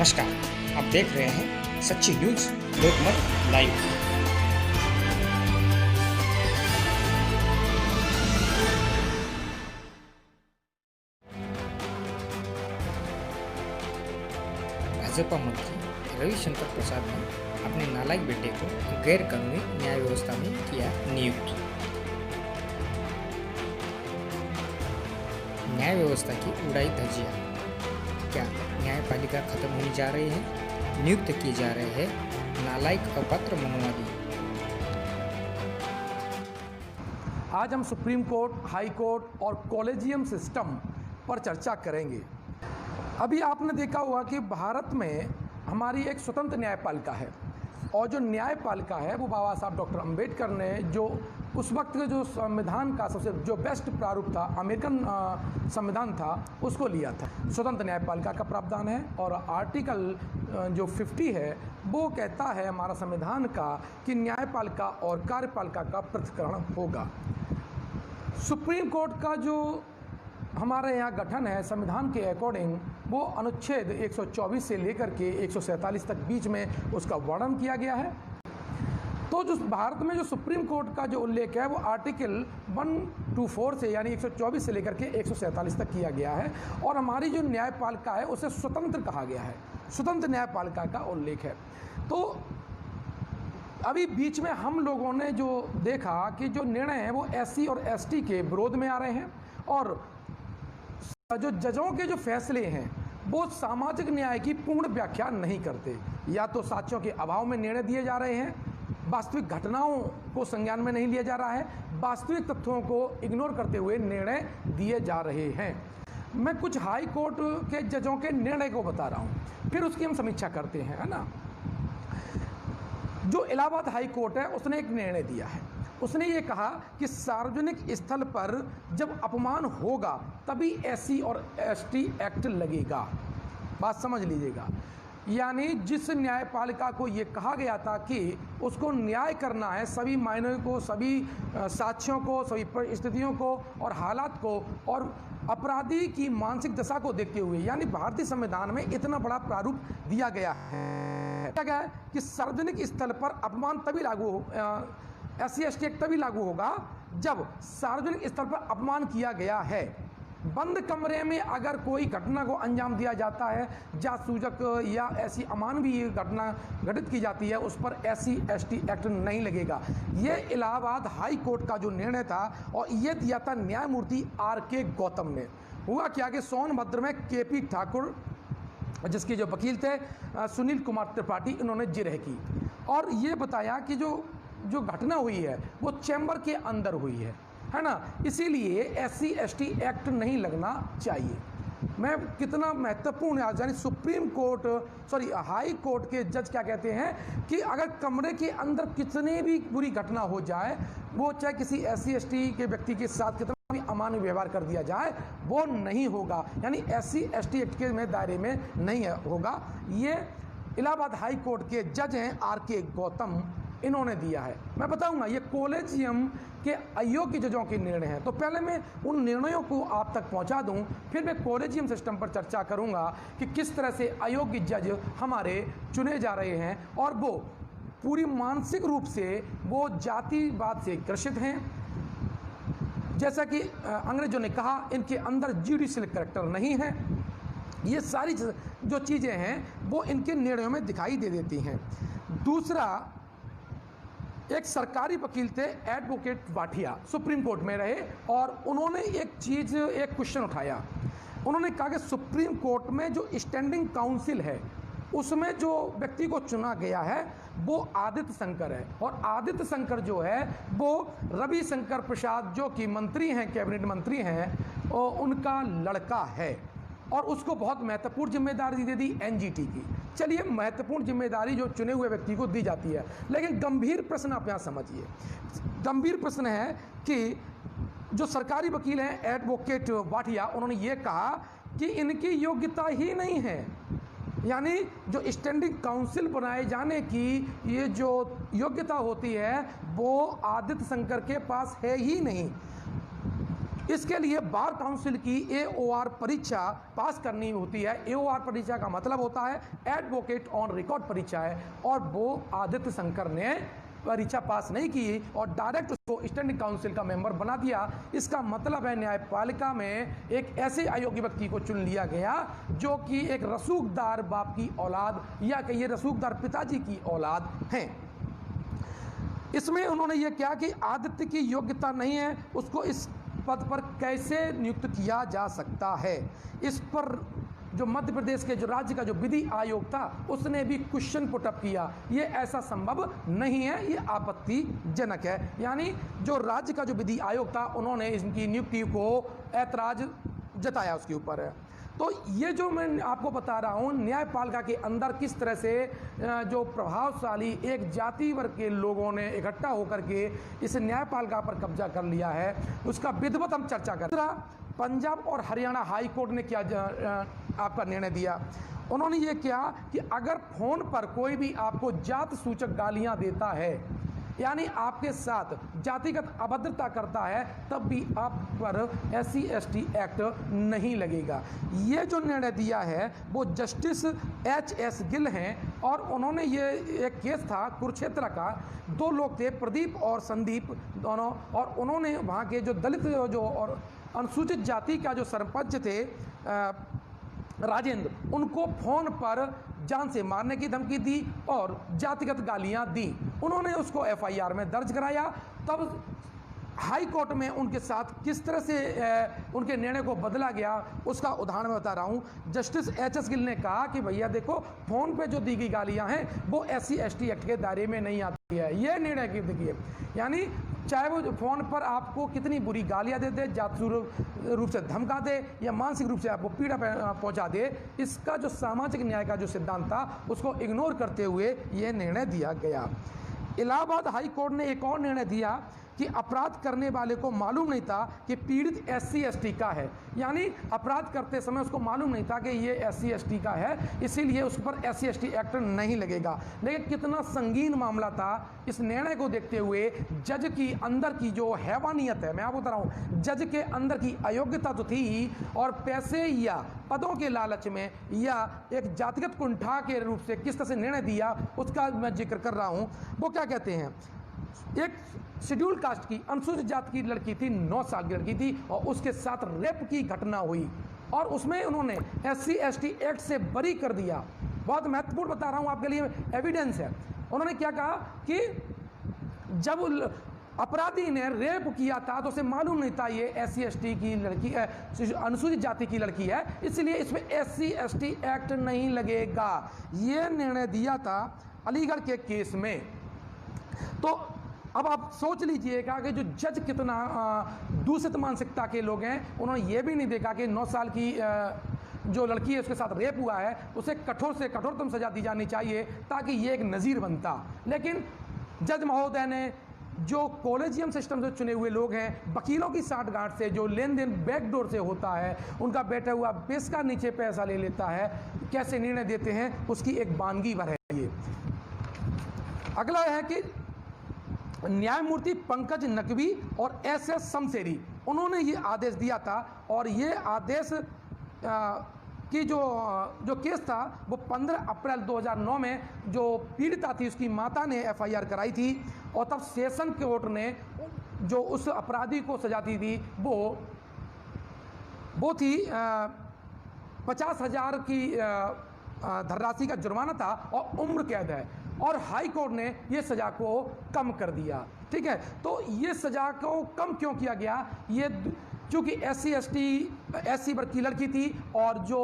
नमस्कार, आप देख रहे हैं सच्ची न्यूज लोकमत लाइव। भाजपा मंत्री रविशंकर प्रसाद ने अपने नालायक बेटे को गैर कानूनी न्याय व्यवस्था में किया नियुक्त। न्याय व्यवस्था की उड़ाई धज्जियां। क्या न्यायपालिका खत्म होने जा रही है? नियुक्त किए जा रहे हैं नालायक अपात्र मनोवादी। आज हम सुप्रीम कोर्ट, हाई कोर्ट और कॉलेजियम सिस्टम पर चर्चा करेंगे। अभी आपने देखा होगा कि भारत में हमारी एक स्वतंत्र न्यायपालिका है और जो न्यायपालिका है वो बाबा साहब डॉक्टर अंबेडकर ने जो उस वक्त के जो संविधान का सबसे जो बेस्ट प्रारूप था, अमेरिकन संविधान था, उसको लिया था। स्वतंत्र न्यायपालिका का प्रावधान है और आर्टिकल जो 50 है वो कहता है हमारा संविधान का कि न्यायपालिका और कार्यपालिका का पृथक्करण होगा। सुप्रीम कोर्ट का जो हमारे यहाँ गठन है संविधान के अकॉर्डिंग, वो अनुच्छेद 124 से लेकर के 147 तक बीच में उसका वर्णन किया गया है। तो जो भारत में जो सुप्रीम कोर्ट का जो उल्लेख है वो आर्टिकल 124 से यानी 124 से लेकर के 147 तक किया गया है और हमारी जो न्यायपालिका है उसे स्वतंत्र कहा गया है, स्वतंत्र न्यायपालिका का उल्लेख है। तो अभी बीच में हम लोगों ने जो देखा कि जो निर्णय है वो SC और ST के विरोध में आ रहे हैं और जो जजों के जो फैसले हैं वो सामाजिक न्याय की पूर्ण व्याख्या नहीं करते, या तो साक्ष्यों के अभाव में निर्णय दिए जा रहे हैं, वास्तविक घटनाओं को संज्ञान में नहीं लिया जा रहा है, वास्तविक तथ्यों को इग्नोर करते हुए निर्णय दिए जा रहे हैं। मैं कुछ हाई कोर्ट के जजों के निर्णय को बता रहा हूँ, फिर उसकी हम समीक्षा करते हैं, है ना। जो इलाहाबाद हाई कोर्ट है उसने एक निर्णय दिया है। उसने ये कहा कि सार्वजनिक स्थल पर जब अपमान होगा तभी SC और ST एक्ट लगेगा। बात समझ लीजिएगा, यानी जिस न्यायपालिका को ये कहा गया था कि उसको न्याय करना है सभी मायनों को, सभी साक्ष्यों को, सभी परिस्थितियों को और हालात को और अपराधी की मानसिक दशा को देखते हुए, यानी भारतीय संविधान में इतना बड़ा प्रारूप दिया गया है कि सार्वजनिक स्थल पर अपमान तभी लागू SC ST एक्ट तभी लागू होगा जब सार्वजनिक स्थल पर अपमान किया गया है। बंद कमरे में अगर कोई घटना को अंजाम दिया जाता है, जासूजक या ऐसी अमानवीय घटना घटित की जाती है, उस पर SC ST एक्ट नहीं लगेगा। ये इलाहाबाद हाई कोर्ट का जो निर्णय था और ये दिया था न्यायमूर्ति RK गौतम ने। हुआ क्या कि सोनभद्र में KP ठाकुर, जिसके जो वकील थे सुनील कुमार त्रिपाठी, इन्होंने जिरह की और ये बताया कि जो घटना हुई है वो चैम्बर के अंदर हुई है ना, इसीलिए SC ST एक्ट नहीं लगना चाहिए। मैं कितना महत्वपूर्ण है, यानी सुप्रीम कोर्ट हाई कोर्ट के जज क्या कहते हैं कि अगर कमरे के अंदर कितनी भी बुरी घटना हो जाए, वो चाहे किसी SC ST के व्यक्ति के साथ कितना भी अमानवीय व्यवहार कर दिया जाए, वो नहीं होगा, यानी SC ST एक्ट के दायरे में नहीं होगा। ये इलाहाबाद हाई कोर्ट के जज हैं RK गौतम, इन्होंने दिया है। मैं बताऊंगा ये कॉलेजियम के अयोग्य जजों के निर्णय हैं, तो पहले मैं उन निर्णयों को आप तक पहुंचा दूं, फिर मैं कॉलेजियम सिस्टम पर चर्चा करूंगा कि किस तरह से अयोग्य जज हमारे चुने जा रहे हैं और वो पूरी मानसिक रूप से वो जातिवाद से ग्रसित हैं। जैसा कि अंग्रेजों ने कहा, इनके अंदर जुडिशियल कैरेक्टर नहीं है। ये सारी जो चीज़ें हैं वो इनके निर्णयों में दिखाई दे देती हैं। दूसरा, एक सरकारी वकील थे एडवोकेट वाठिया, सुप्रीम कोर्ट में रहे और उन्होंने एक क्वेश्चन उठाया। उन्होंने कहा कि सुप्रीम कोर्ट में जो स्टैंडिंग काउंसिल है उसमें जो व्यक्ति को चुना गया है वो आदित्य शंकर है और आदित्य शंकर जो है वो रविशंकर प्रसाद जो कि मंत्री हैं, कैबिनेट मंत्री हैं, और उनका लड़का है और उसको बहुत महत्वपूर्ण जिम्मेदारी दे दी NGT की। चलिए, महत्वपूर्ण जिम्मेदारी जो चुने हुए व्यक्ति को दी जाती है, लेकिन गंभीर प्रश्न आप यहाँ समझिए। गंभीर प्रश्न है कि जो सरकारी वकील हैं एडवोकेट वाठिया, उन्होंने ये कहा कि इनकी योग्यता ही नहीं है, यानी जो स्टैंडिंग काउंसिल बनाए जाने की ये जो योग्यता होती है वो आदित्य शंकर के पास है ही नहीं। इसके लिए बार काउंसिल की AOR परीक्षा पास करनी होती है। AOR परीक्षा का मतलब होता है एडवोकेट ऑन रिकॉर्ड परीक्षा है, और वो आदित्य शंकर ने परीक्षा पास नहीं की और डायरेक्ट उसको स्टैंडिंग काउंसिल का मेंबर बना दिया। इसका मतलब है न्यायपालिका में एक ऐसे अयोग्य व्यक्ति को चुन लिया गया जो कि एक रसूखदार बाप की औलाद या कहिए रसूखदार पिताजी की औलाद हैं। इसमें उन्होंने ये किया कि आदित्य की योग्यता नहीं है, उसको इस पद पर कैसे नियुक्त किया जा सकता है। इस पर जो मध्य प्रदेश के जो राज्य का जो विधि आयोग था उसने भी क्वेश्चन पुटअप किया, ये ऐसा संभव नहीं है, ये आपत्तिजनक है। यानी जो राज्य का जो विधि आयोग था उन्होंने इनकी नियुक्ति को ऐतराज जताया उसके ऊपर है। तो ये जो मैं आपको बता रहा हूँ न्यायपालिका के अंदर किस तरह से जो प्रभावशाली एक जाति वर्ग के लोगों ने इकट्ठा होकर के इस न्यायपालिका पर कब्जा कर लिया है, उसका विधिवत हम चर्चा करें। दूसरा, पंजाब और हरियाणा हाई कोर्ट ने क्या आपका निर्णय दिया। उन्होंने ये किया कि अगर फोन पर कोई भी आपको जात सूचक गालियां देता है, यानी आपके साथ जातिगत अभद्रता करता है, तब भी आप पर SC/ST एक्ट नहीं लगेगा। ये जो निर्णय दिया है वो जस्टिस HS गिल हैं, और उन्होंने ये एक केस था कुरुक्षेत्र का, 2 लोग थे प्रदीप और संदीप दोनों, और उन्होंने वहाँ के जो दलित जो और अनुसूचित जाति का जो सरपंच थे राजेंद्र, उनको फोन पर जान से मारने की धमकी दी और जातिगत गालियां दी। उन्होंने उसको FIR में दर्ज कराया। तब हाई कोर्ट में उनके साथ किस तरह से उनके निर्णय को बदला गया उसका उदाहरण मैं बता रहा हूँ। जस्टिस HS गिल ने कहा कि भैया देखो, फोन पे जो दी गई गालियां हैं वो SC/ST एक्ट के दायरे में नहीं आती है। ये निर्णय की देखिए, यानी चाहे वो फोन पर आपको कितनी बुरी गालियां दे दे, जाति रूप से धमका दे या मानसिक रूप से आपको पीड़ा पहुंचा दे, इसका जो सामाजिक न्याय का जो सिद्धांत था उसको इग्नोर करते हुए ये निर्णय दिया गया। इलाहाबाद हाई कोर्ट ने एक और निर्णय दिया कि अपराध करने वाले को मालूम नहीं था कि पीड़ित SC/ST का है, यानी अपराध करते समय उसको मालूम नहीं था कि ये SC/ST का है, इसीलिए उस पर SC/ST एक्ट नहीं लगेगा। लेकिन कितना संगीन मामला था, इस निर्णय को देखते हुए जज की अंदर की जो हैवानियत है, मैं आपको बता रहा हूँ, जज के अंदर की अयोग्यता तो थी ही, और पैसे या पदों के लालच में या एक जातिगत कुंठा के रूप से किस तरह से निर्णय दिया उसका मैं जिक्र कर रहा हूँ। वो क्या कहते हैं, एक शेड्यूल कास्ट की अनुसूचित जाति की लड़की थी, 9 साल की लड़की थी, और उसके साथ रेप की घटना हुई और उसमें उन्होंने SC/ST एक्ट से बरी कर दिया। बहुत महत्वपूर्ण बता रहा हूं आपके लिए, एविडेंस है। उन्होंने क्या कहा कि जब अपराधी ने रेप किया था तो उसे मालूम नहीं था ये SC/ST की लड़की अनुसूचित जाति की लड़की है, इसलिए इसमें SC/ST एक्ट नहीं लगेगा। ये निर्णय दिया था अलीगढ़ के केस में। तो अब आप सोच लीजिएगा कि जो जज कितना दूषित मानसिकता के लोग हैं। उन्होंने ये भी नहीं देखा कि 9 साल की जो लड़की है उसके साथ रेप हुआ है, उसे कठोर से कठोरतम सजा दी जानी चाहिए ताकि ये एक नज़ीर बनता। लेकिन जज महोदय ने जो कॉलेजियम सिस्टम से चुने हुए लोग हैं, वकीलों की साठगांठ से जो लेन देन बैकडोर से होता है, उनका बैठा हुआ बेस का नीचे पैसा ले लेता है, कैसे निर्णय देते हैं उसकी एक वानगी भर है ये। अगला है कि न्यायमूर्ति पंकज नकवी और SS शमशेरी, उन्होंने ये आदेश दिया था, और ये आदेश की जो केस था वो 15 अप्रैल 2009 में जो पीड़िता थी उसकी माता ने FIR कराई थी, और तब सेशन कोर्ट ने जो उस अपराधी को सजा दी थी वो थी 50,000 की धनराशि का जुर्माना था और उम्र कैद है, और हाई कोर्ट ने ये सज़ा को कम कर दिया। ठीक है, तो ये सज़ा को कम क्यों किया गया, ये चूँकि SC वर्ग की लड़की थी और जो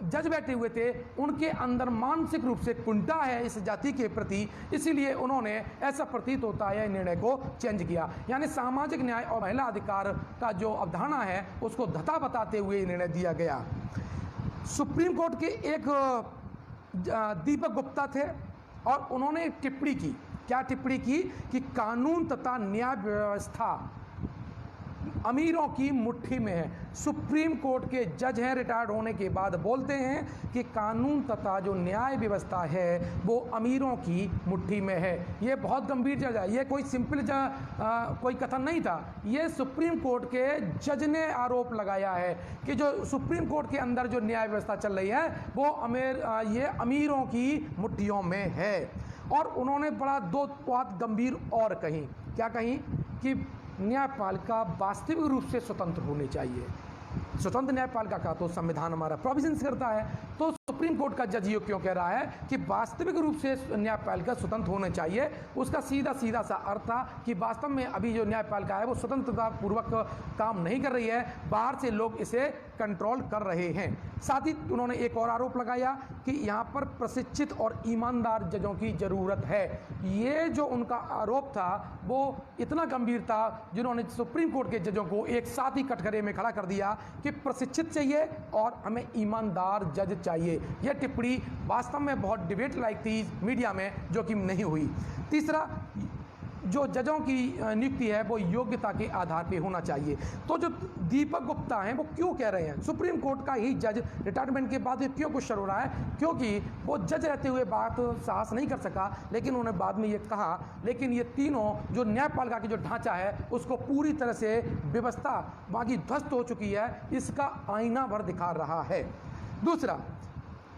जज बैठे हुए थे उनके अंदर मानसिक रूप से कुंठा है इस जाति के प्रति, इसीलिए उन्होंने ऐसा प्रतीत होता है निर्णय को चेंज किया। यानी सामाजिक न्याय और महिला अधिकार का जो अवधारणा है उसको धता बताते हुए निर्णय दिया गया। सुप्रीम कोर्ट के एक दीपक गुप्ता थे और उन्होंने टिप्पणी की, क्या टिप्पणी की कि कानून तथा न्याय व्यवस्था अमीरों की मुट्ठी में है। सुप्रीम कोर्ट के जज हैं, रिटायर्ड होने के बाद बोलते हैं कि कानून तथा जो न्याय व्यवस्था है वो अमीरों की मुट्ठी में है। ये बहुत गंभीर जज है, ये कोई सिंपल कोई कथन नहीं था, ये सुप्रीम कोर्ट के जज ने आरोप लगाया है कि जो सुप्रीम कोर्ट के अंदर जो न्याय व्यवस्था चल रही है वो ये अमीरों की मुट्ठियों में है। और उन्होंने बड़ा दो बात गंभीर और कही, क्या कही कि न्यायपालिका वास्तविक रूप से स्वतंत्र होनी चाहिए। स्वतंत्र न्यायपालिका का तो संविधान हमारा प्रोविजंस करता है, तो सुप्रीम कोर्ट का जज ये क्यों कह रहा है कि वास्तविक रूप से न्यायपालिका स्वतंत्र होना चाहिए। उसका सीधा सा अर्थ था कि वास्तव में अभी जो न्यायपालिका है वो स्वतंत्रता पूर्वक काम नहीं कर रही है, बाहर से लोग इसे कंट्रोल कर रहे हैं। साथ ही उन्होंने एक और आरोप लगाया कि यहाँ पर प्रशिक्षित और ईमानदार जजों की ज़रूरत है। ये जो उनका आरोप था वो इतना गंभीर था, जिन्होंने सुप्रीम कोर्ट के जजों को एक साथ ही कटघरे में खड़ा कर दिया कि प्रशिक्षित चाहिए और हमें ईमानदार जज चाहिए। यह टिप्पणी वास्तव में बहुत डिबेट लायक थी मीडिया में, जो कि नहीं हुई। तीसरा, जो जजों की नियुक्ति है वो योग्यता के आधार पे होना चाहिए। तो जो दीपक गुप्ता हैं वो क्यों कह रहे हैं, सुप्रीम कोर्ट का ही जज रिटायरमेंट के बाद क्यों क्वेश्चन हो रहा है, क्योंकि वो जज रहते हुए बात साहस नहीं कर सका, लेकिन उन्होंने बाद में ये कहा, लेकिन ये तीनों जो न्यायपालिका की जो ढांचा है उसको पूरी तरह से व्यवस्था वहाँ की ध्वस्त हो चुकी है, इसका आईना भर दिखा रहा है। दूसरा,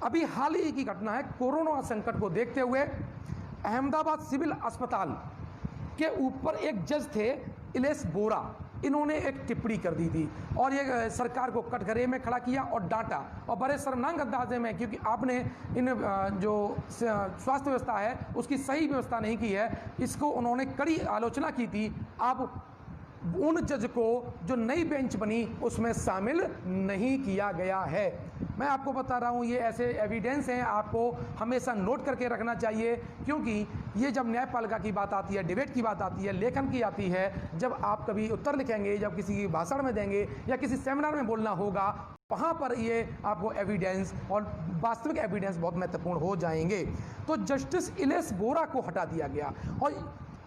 अभी हाल ही की घटना है, कोरोना संकट को देखते हुए अहमदाबाद सिविल अस्पताल के ऊपर एक जज थे इलेश बोरा, इन्होंने एक टिप्पणी कर दी थी और ये सरकार को कटघरे में खड़ा किया और डांटा, और बड़े शर्मनाक अंदाजे में, क्योंकि आपने इन जो स्वास्थ्य व्यवस्था है उसकी सही व्यवस्था नहीं की है, इसको उन्होंने कड़ी आलोचना की थी। अब उन जज को जो नई बेंच बनी उसमें शामिल नहीं किया गया है। मैं आपको बता रहा हूँ, ये ऐसे एविडेंस हैं, आपको हमेशा नोट करके रखना चाहिए, क्योंकि ये जब न्यायपालिका की बात आती है, डिबेट की बात आती है, लेखन की आती है, जब आप कभी उत्तर लिखेंगे, जब किसी भाषण में देंगे या किसी सेमिनार में बोलना होगा, वहाँ पर ये आपको एविडेंस और वास्तविक एविडेंस बहुत महत्वपूर्ण हो जाएंगे। तो जस्टिस इलेश बोरा को हटा दिया गया और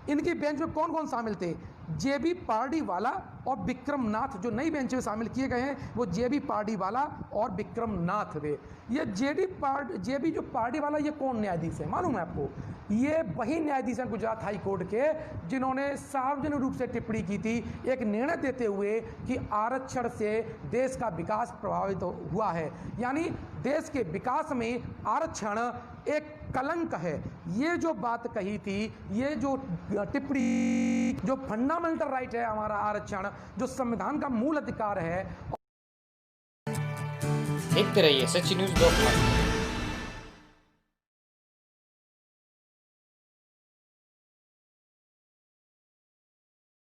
इनकी बेंच में कौन कौन शामिल थे, जेबी पार्डीवाला और विक्रम नाथ, जो नई बेंच में शामिल किए गए हैं वो जेबी पार्डीवाला और विक्रम नाथ थे। ये जेबी जो पार्डीवाला, ये कौन न्यायाधीश है मालूम है आपको, ये वही न्यायाधीश हैं गुजरात हाई कोर्ट के जिन्होंने सार्वजनिक रूप से टिप्पणी की थी एक निर्णय देते हुए कि आरक्षण से देश का विकास प्रभावित हुआ है, यानी देश के विकास में आरक्षण एक कलंक है। ये जो बात कही थी, ये जो टिप्पणी, जो फंडामेंटल राइट है हमारा आरक्षण, जो संविधान का मूल अधिकार है। देखते रहिए सच्ची न्यूज़.com।